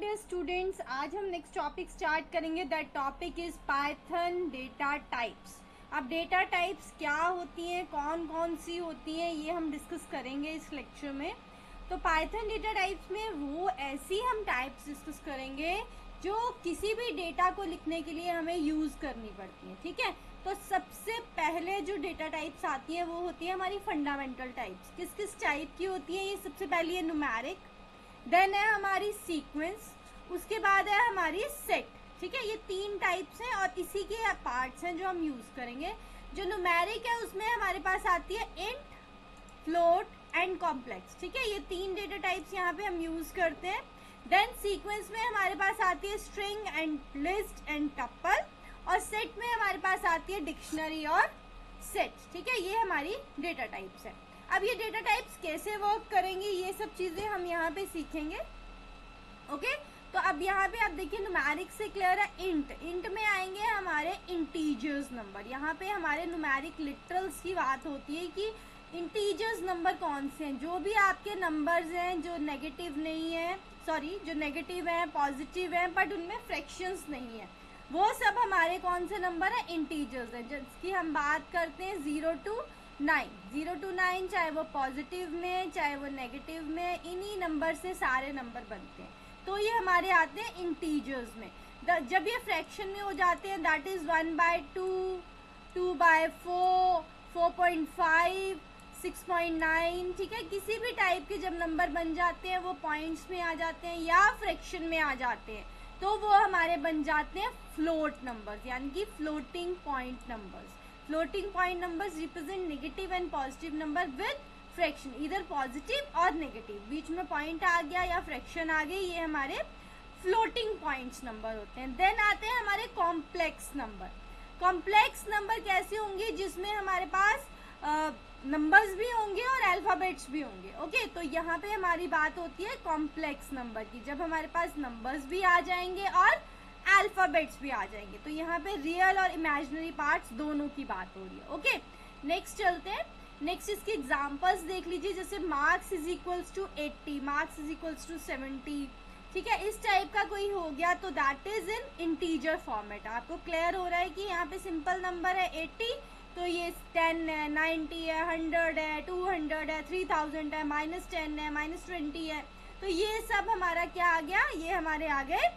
Dear students, आज हम next topic start करेंगे। That topic is Python data types. अब डेटा टाइप्स क्या होती हैं, कौन कौन सी होती हैं, ये हम डिस्कस करेंगे इस लेक्चर में। तो पाइथन डेटा टाइप्स में वो ऐसी हम टाइप्स डिस्कस करेंगे जो किसी भी डेटा को लिखने के लिए हमें यूज़ करनी पड़ती है। ठीक है, तो सबसे पहले जो डेटा टाइप्स आती हैं वो होती है हमारी फंडामेंटल टाइप्स। किस किस टाइप की होती है ये? सबसे पहली है न्यूमेरिक, देन है हमारी सीक्वेंस, उसके बाद है हमारी सेट। ठीक है, ये तीन टाइप्स हैं और इसी के पार्ट्स हैं जो हम यूज़ करेंगे। जो न्यूमेरिक है उसमें हमारे पास आती है इंट, फ्लोट एंड कॉम्प्लेक्स। ठीक है, ये तीन डेटा टाइप्स यहाँ पे हम यूज़ करते हैं। देन सीक्वेंस में हमारे पास आती है स्ट्रिंग एंड लिस्ट एंड टप्पल, और सेट में हमारे पास आती है डिक्शनरी और सेट। ठीक है, ये हमारी डेटा टाइप्स है। अब ये डेटा टाइप्स कैसे वर्क करेंगी ये सब चीज़ें हम यहाँ पे सीखेंगे। ओके, तो अब यहाँ पे आप देखिए न्यूमेरिक से क्लियर है। इंट में आएंगे हमारे इंटीजर्स नंबर। यहाँ पे हमारे न्यूमेरिक लिटरल्स की बात होती है कि इंटीजर्स नंबर कौन से हैं। जो भी आपके नंबर्स हैं जो नेगेटिव नहीं है, सॉरी जो नेगेटिव हैं पॉजिटिव हैं बट उनमें फ्रैक्शंस नहीं है, वो सब हमारे कौन से नंबर है? इंटीजर्स हैं, जिसकी हम बात करते हैं 0 to 9, चाहे वो पॉजिटिव में चाहे वो नेगेटिव में, इन्हीं नंबर से सारे नंबर बनते हैं। तो ये हमारे आते हैं इंटीजर्स में। जब ये फ्रैक्शन में हो जाते हैं दैट इज 1/2, 2/4, 4.5, 6.9। ठीक है, किसी भी टाइप के जब नंबर बन जाते हैं वो पॉइंट्स में आ जाते हैं या फ्रैक्शन में आ जाते हैं, तो वो हमारे बन जाते हैं फ्लोट नंबर्स, यानी कि floating point numbers. Floating point numbers represent negative and positive number with fraction, इधर पॉजिटिव और नेगेटिव, बीच में पॉइंट आ गया या फ्रैक्शन आ गई, ये हमारे फ्लोटिंग पॉइंट्स नंबर होते हैं। देन आते हैं हमारे कॉम्प्लेक्स नंबर। कॉम्प्लेक्स नंबर कैसे होंगे? जिसमें हमारे पास नंबर्स भी होंगे और अल्फाबेट्स भी होंगे। ओके, तो यहाँ पे हमारी बात होती है कॉम्प्लेक्स नंबर की, जब हमारे पास नंबर्स भी आ जाएंगे और अल्फाबेट्स भी आ जाएंगे। तो यहाँ पे रियल और इमेजिनरी पार्ट्स दोनों की बात हो रही है। ओके, नेक्स्ट चलते हैं। नेक्स्ट इसकी एग्जांपल्स देख लीजिए, जैसे marks is equals to 80, marks is equals to 70। ठीक है, इस टाइप का कोई हो गया तो that is in integer format. आपको क्लियर हो रहा है कि यहाँ पे सिंपल नंबर है 80, तो ये 10 है, 90 है, 100 है, 200 है, 3000 है, -10 है, -20 है। तो ये सब हमारा क्या आ गया? ये हमारे आ गए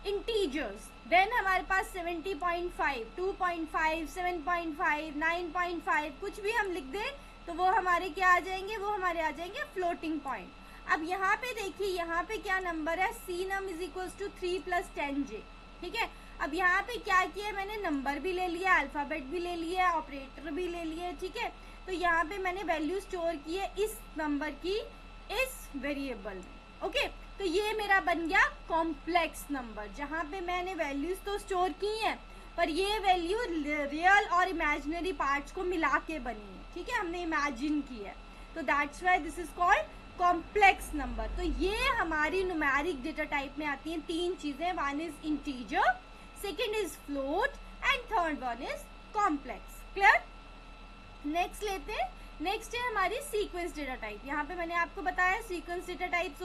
इंटीजर्स। देन हमारे पास 70.5, 2.5, 7.5, 9.5 कुछ भी हम लिख दें तो वो हमारे क्या आ जाएंगे? वो हमारे आ जाएंगे फ्लोटिंग पॉइंट। अब यहाँ पे देखिए, यहाँ पे क्या नंबर है? C num is equals to 3 + 10j। ठीक है, अब यहाँ पे क्या किया मैंने? नंबर भी ले लिया, अल्फाबेट भी ले लिया, ऑपरेटर भी ले लिए। ठीक है, तो यहाँ पे मैंने वैल्यू स्टोर की है इस नंबर की इस वेरिएबल में। ओके, तो ये मेरा बन गया कॉम्प्लेक्स नंबर, जहाँ पे मैंने वैल्यूज तो स्टोर की हैं पर ये वैल्यू रियल और इमेजिनरी पार्ट्स को मिला के बनी है। ठीक है, हमने इमेजिन की है, तो that's why this is called complex number. तो ये हमारी न्यूमेरिक डेटा टाइप में आती हैं तीन चीजें, one is integer, second is float and third one is complex. Clear? Next लेते हैं। नेक्स्ट है हमारी सीक्वेंस डेटा टाइप। यहाँ पे मैंने आपको बताया sequence data type,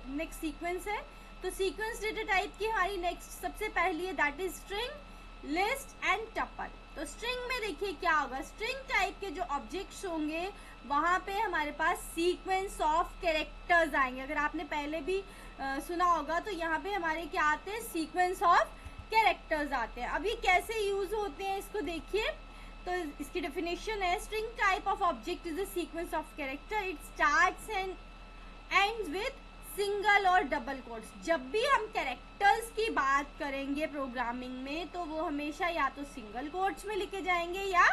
next sequence है। तो सीक्वेंस डेटा टाइप की हमारी नेक्स्ट सबसे पहली है that is string, list and tuple. तो स्ट्रिंग में देखिए क्या होगा? स्ट्रिंग टाइप के जो ऑब्जेक्ट्स होंगे वहाँ पे हमारे पास सीक्वेंस ऑफ कैरेक्टर्स आएंगे। अगर आपने पहले भी सुना होगा तो यहाँ पे हमारे क्या आते हैं? सीक्वेंस ऑफ कैरेक्टर्स आते हैं। अब ये कैसे यूज होते हैं इसको देखिए। तो इसकी डेफिनेशन है string type of object is a sequence of character, it starts and ends with single और डबल कोट्स। जब भी हम कैरेक्टर्स की बात करेंगे प्रोग्रामिंग में तो वो हमेशा या तो सिंगल कोट्स में लिखे जाएंगे या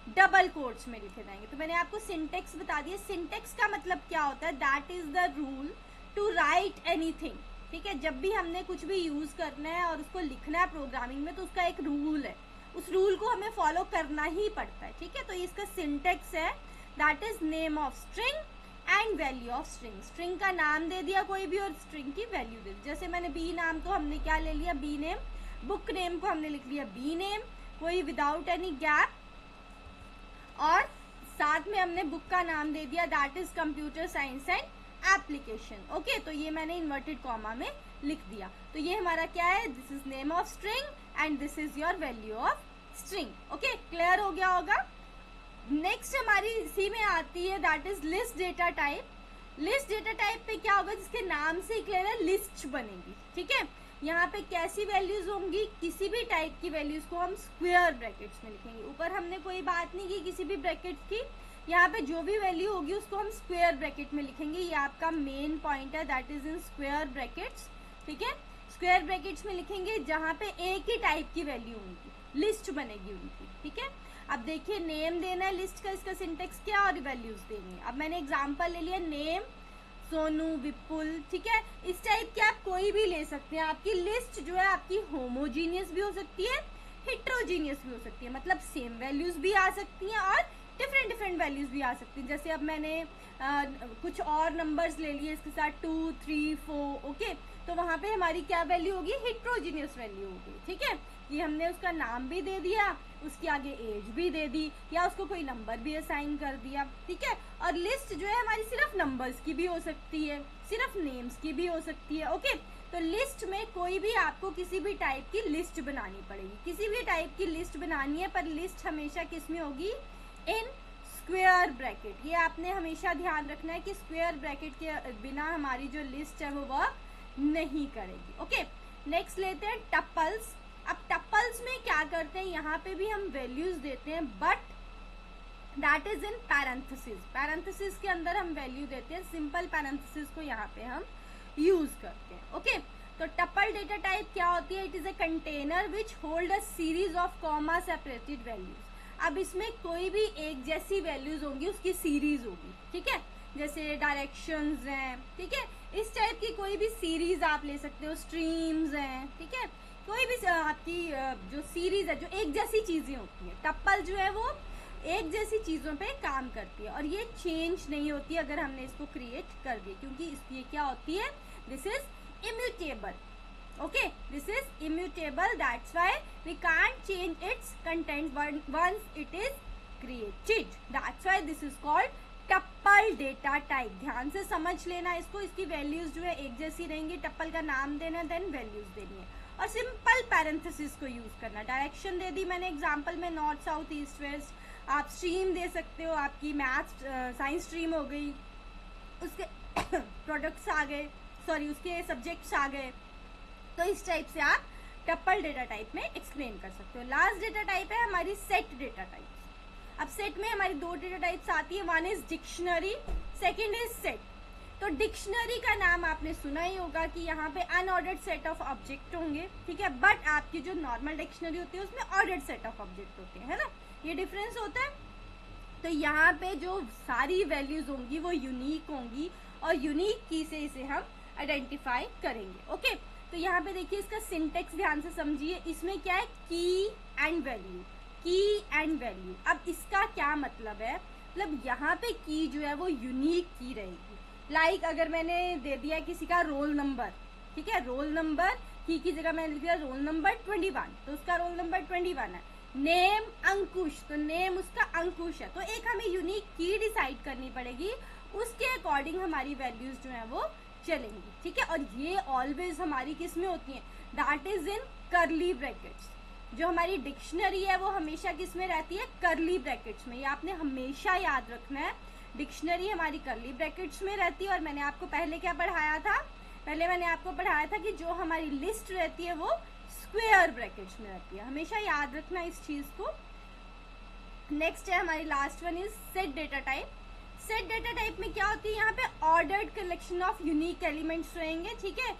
डबल कोट्स में लिखे जाएंगे। तो मैंने आपको सिंटेक्स बता दिया। सिंटेक्स का मतलब क्या होता है? That is the rule to write anything. ठीक है, जब भी हमने कुछ भी यूज करना है और उसको लिखना है प्रोग्रामिंग में तो उसका एक रूल है, उस रूल को हमें फॉलो करना ही पड़ता है। ठीक है, तो इसका सिंटेक्स है that is name of string and value of string. String का नाम दे दिया कोई भी और स्ट्रिंग की वैल्यू दे दी। जैसे मैंने बी नाम तो हमने क्या ले लिया? B name. बुक नेम को हमने लिख लिया बी नेम, कोई विदाउट एनी गैप, और साथ में हमने बुक का नाम दे दिया that is computer science and application. Okay, तो ये मैंने इन्वर्टेड कॉमा में लिख दिया। तो ये हमारा क्या है, this is name of string and this is your value of string. Okay, clear हो गया होगा। नेक्स्ट हमारी इसी में आती है that is list data type. List data type पे क्या होगा, जिसके नाम से ही क्लियर है, लिस्ट बनेगी। ठीक है, यहाँ पे कैसी वैल्यूज होंगी, किसी भी टाइप की वैल्यूज को हम स्क्वायर ब्रैकेट्स में लिखेंगे। ऊपर हमने कोई बात नहीं की किसी भी ब्रैकेट की, यहाँ पे जो भी वैल्यू होगी उसको हम स्क्वायर ब्रैकेट में लिखेंगे। ये आपका मेन पॉइंट है, that is in square brackets. ठीक है, स्क्वायर ब्रैकेट्स में लिखेंगे जहाँ पे एक ही टाइप की वैल्यू होगी, लिस्ट बनेगी उनकी। ठीक है, अब देखिए नेम देना है लिस्ट का, इसका सिंटेक्स क्या और वैल्यूज देनी है। अब मैंने एग्जांपल ले लिया, नेम सोनू विपुल। ठीक है, इस टाइप की आप कोई भी ले सकते हैं। आपकी लिस्ट जो है आपकी होमोजीनियस भी हो सकती है, हेट्रोजीनियस भी हो सकती है, मतलब सेम वैल्यूज भी आ सकती हैं और डिफरेंट डिफरेंट वैल्यूज भी आ सकती हैं। जैसे अब मैंने कुछ और नंबर्स ले लिए इसके साथ 2, 3, 4। ओके, तो वहां पे हमारी क्या वैल्यू होगी, हेट्रोजीनियस वैल्यू होगी। ठीक है, ये हमने उसका नाम भी दे दिया, उसके आगे एज भी दे दी, या उसको कोई नंबर भी असाइन कर दिया। ठीक है, और लिस्ट जो है हमारी सिर्फ नंबर्स की भी हो सकती है, सिर्फ नेम्स की भी हो सकती है। ओके, तो लिस्ट में कोई भी आपको किसी भी टाइप की लिस्ट बनानी पड़ेगी, किसी भी टाइप की लिस्ट बनानी है, पर लिस्ट हमेशा किस में होगी, इन स्क्वायर ब्रैकेट। ये आपने हमेशा ध्यान रखना है कि स्क्वायर ब्रैकेट के बिना हमारी जो लिस्ट है वो वर्क नहीं करेगी। ओके, नेक्स्ट लेते हैं टपल्स। अब टपल्स में क्या करते हैं, यहाँ पे भी हम वैल्यूज देते हैं but that is in parenthesis. Parenthesis के अंदर हम वैल्यू देते हैं, सिंपल पैरेंथेसिस को यहाँ पे हम यूज करते हैं। ओके, तो टपल डेटा टाइप क्या होती है, it is a container which hold a series of comma separated values. अब इसमें कोई भी एक जैसी वैल्यूज होंगी, उसकी सीरीज होगी। ठीक है, जैसे डायरेक्शंस हैं। ठीक है, इस टाइप की कोई भी सीरीज आप ले सकते हो, स्ट्रीम्स हैं। ठीक है, कोई भी आपकी जो सीरीज है, जो एक जैसी चीजें होती है, टप्पल जो है वो एक जैसी चीजों पे काम करती है और ये चेंज नहीं होती अगर हमने इसको क्रिएट कर दिया, क्योंकि इसकी क्या होती है, this is immutable. Okay, this is immutable, that's why we can't change its content once it is created, that's why this is called tuple data type. ध्यान से समझ लेना इसको, इसकी वैल्यूज जो है एक जैसी रहेंगी, टप्पल का नाम देना, देन वैल्यूज देनी है और सिंपल पैरेंथेसिस को यूज करना। डायरेक्शन दे दी मैंने एग्जांपल में, नॉर्थ साउथ ईस्ट वेस्ट। आप स्ट्रीम दे सकते हो, आपकी मैथ्स साइंस स्ट्रीम हो गई, उसके प्रोडक्ट्स आ गए, सॉरी उसके सब्जेक्ट्स आ गए। तो इस टाइप से आप टप्पल डेटा टाइप में एक्सप्लेन कर सकते हो। लास्ट डेटा टाइप है हमारी सेट डेटा टाइप। अब सेट में हमारी दो डेटा टाइप्स आती है, one is dictionary, second is set. तो डिक्शनरी का नाम आपने सुना ही होगा कि यहाँ पे अनऑर्डर्ड सेट ऑफ ऑब्जेक्ट होंगे। ठीक है, बट आपकी जो नॉर्मल डिक्शनरी होती है उसमें ऑर्डर्ड सेट ऑफ ऑब्जेक्ट होते हैं, है ना, ये डिफरेंस होता है। तो यहाँ पे जो सारी वैल्यूज होंगी वो यूनिक होंगी और यूनिक की से इसे हम आइडेंटिफाई करेंगे। ओके, तो यहाँ पे देखिए इसका सिंटेक्स ध्यान से समझिए, इसमें क्या है, की एंड वैल्यू, की एंड वैल्यू। अब इसका क्या मतलब है, मतलब यहाँ पे की जो है वो यूनिक की रहेगी। लाइक अगर मैंने दे दिया किसी का रोल नंबर, ठीक है, रोल नंबर की जगह मैंने लिख दिया रोल नंबर 21, तो उसका रोल नंबर 21 है। नेम अंकुश, तो नेम उसका अंकुश है। तो एक हमें यूनिक की डिसाइड करनी पड़ेगी, उसके अकॉर्डिंग हमारी वैल्यूज जो है वो चलेंगी। ठीक है, और ये ऑलवेज हमारी किस में होती है, दैट इज इन करली ब्रैकेट्स। जो हमारी डिक्शनरी है वो हमेशा किस में रहती है, करली ब्रैकेट्स में। ये आपने हमेशा याद रखना है, डिक्शनरी हमारी करली ब्रैकेट्स में रहती है। और मैंने आपको पहले क्या पढ़ाया था, पहले मैंने आपको पढ़ाया था कि जो हमारी लिस्ट रहती है वो स्क्वायर ब्रैकेट्स में रहती है, हमेशा याद रखना इस चीज को। नेक्स्ट है हमारी last one is set data type. Set data type में क्या होती है, यहाँ पे ordered collection of unique elements रहेंगे। ठीक है,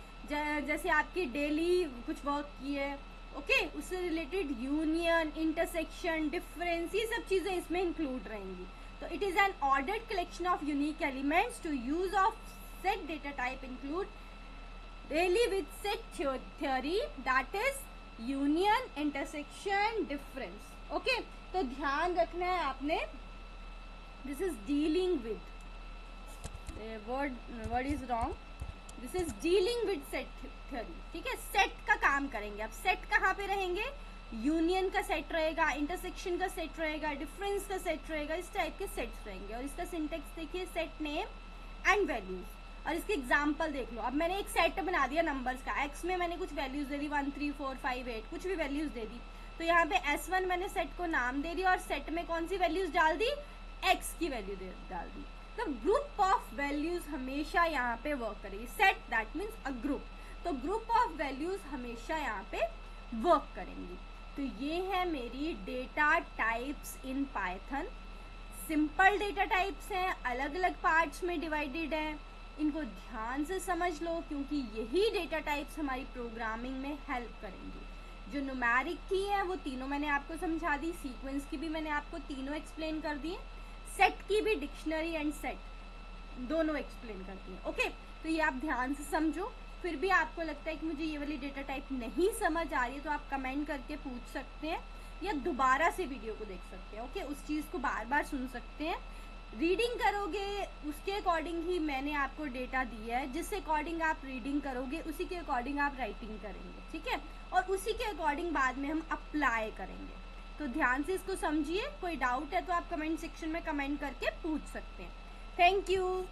जैसे आपकी डेली कुछ वर्क की है, ओके, उससे रिलेटेड यूनियन, इंटरसेक्शन, डिफरेंस, ये सब चीजें इसमें इंक्लूड रहेंगी। तो it is an ordered collection of unique elements. To use of set data type include daily with set theory, that is union, intersection, difference. Okay, तो ध्यान रखना है आपने, this is dealing with, word is wrong, this is dealing with set theory. ठीक है, set का काम करेंगे। अब सेट कहाँ पे रहेंगे, यूनियन का सेट रहेगा, इंटरसेक्शन का सेट रहेगा, डिफरेंस का सेट रहेगा, इस टाइप के सेट्स रहेंगे। और इसका सिंटेक्स देखिए, सेट नेम एंड वैल्यूज। और इसके एग्जाम्पल देख लो। अब मैंने एक सेट बना दिया नंबर्स का, एक्स में मैंने कुछ वैल्यूज दे दी 1 3 4 5 8 कुछ भी वैल्यूज दे दी। तो यहाँ पे S1 मैंने सेट को नाम दे दिया और सेट में कौन सी वैल्यूज डाल दी, एक्स की वैल्यू डाल दी। तो ग्रुप ऑफ वैल्यूज हमेशा यहाँ पे वर्क करेगी। Set that means a group, तो ग्रुप ऑफ वैल्यूज हमेशा यहाँ पे वर्क करेंगी। तो ये है मेरी data types in Python. Simple data types हैं, अलग अलग पार्ट्स में डिवाइडेड है। इनको ध्यान से समझ लो क्योंकि यही डेटा टाइप्स हमारी प्रोग्रामिंग में हेल्प करेंगी। जो न्यूमेरिक की है वो तीनों मैंने आपको समझा दी, सीक्वेंस की भी मैंने आपको तीनों एक्सप्लेन कर दी, सेट की भी डिक्शनरी एंड सेट दोनों एक्सप्लेन कर दी। ओके, तो ये आप ध्यान से समझो। फिर भी आपको लगता है कि मुझे ये वाली डेटा टाइप नहीं समझ आ रही है तो आप कमेंट करके पूछ सकते हैं या दोबारा से वीडियो को देख सकते हैं। ओके, उस चीज़ को बार बार सुन सकते हैं। रीडिंग करोगे उसके अकॉर्डिंग ही मैंने आपको डेटा दिया है, जिस अकॉर्डिंग आप रीडिंग करोगे उसी के अकॉर्डिंग आप राइटिंग करेंगे, ठीक है, और उसी के अकॉर्डिंग बाद में हम अप्लाई करेंगे। तो ध्यान से इसको समझिए। कोई डाउट है तो आप कमेंट सेक्शन में कमेंट करके पूछ सकते हैं। Thank you.